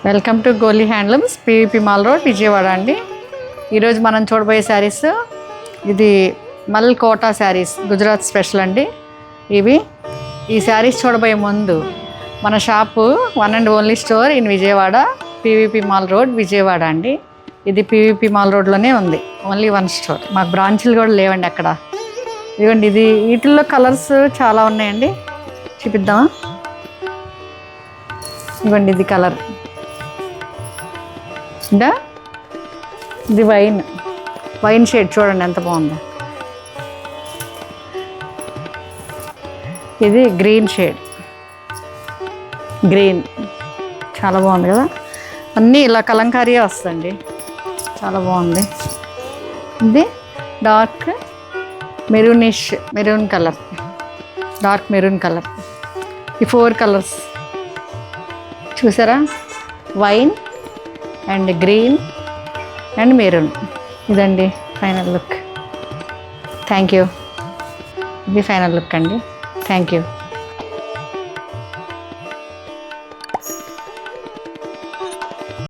Welcome to Goli handlooms, PVP mall road, Vijayawada అండి. ఈరోజు మనం చూడబోయే శారీస్, ఇది మల్ కోటా శారీస్, గుజరాత్ స్పెషల్ అండి. ఈ శారీస్ చూడబోయే ముందు మన shop one and only store in Vijayawada, PVP mall road, Vijayawada అండి. ఇది పీవీపీ మాల్ రోడ్లోనే ఉంది, ఓన్లీ వన్ స్టోర్. మాకు బ్రాంచ్లు కూడా లేవండి అక్కడ. ఇదిగోండి, ఇది వీటిల్లో కలర్స్ చాలా ఉన్నాయండి, చూపిద్దామా? ఇవ్వండి, ఇది కలర్, ఇది వైన్ షేడ్ చూడండి ఎంత బాగుందో. ఇది గ్రీన్ షేడ్, గ్రీన్ చాలా బాగుంది కదా. అన్నీ ఇలా కలంకారీయే వస్తుంది, చాలా బాగుంది. ఇది dark maroonish, maroon colour, dark maroon colour. ఈ 4 కలర్స్ చూసారా? Wine and green and maroon. ఇదండి ఫైనల్ లుక్. Thank you. ఇది ఫైనల్ లుక్ అండి. Thank you.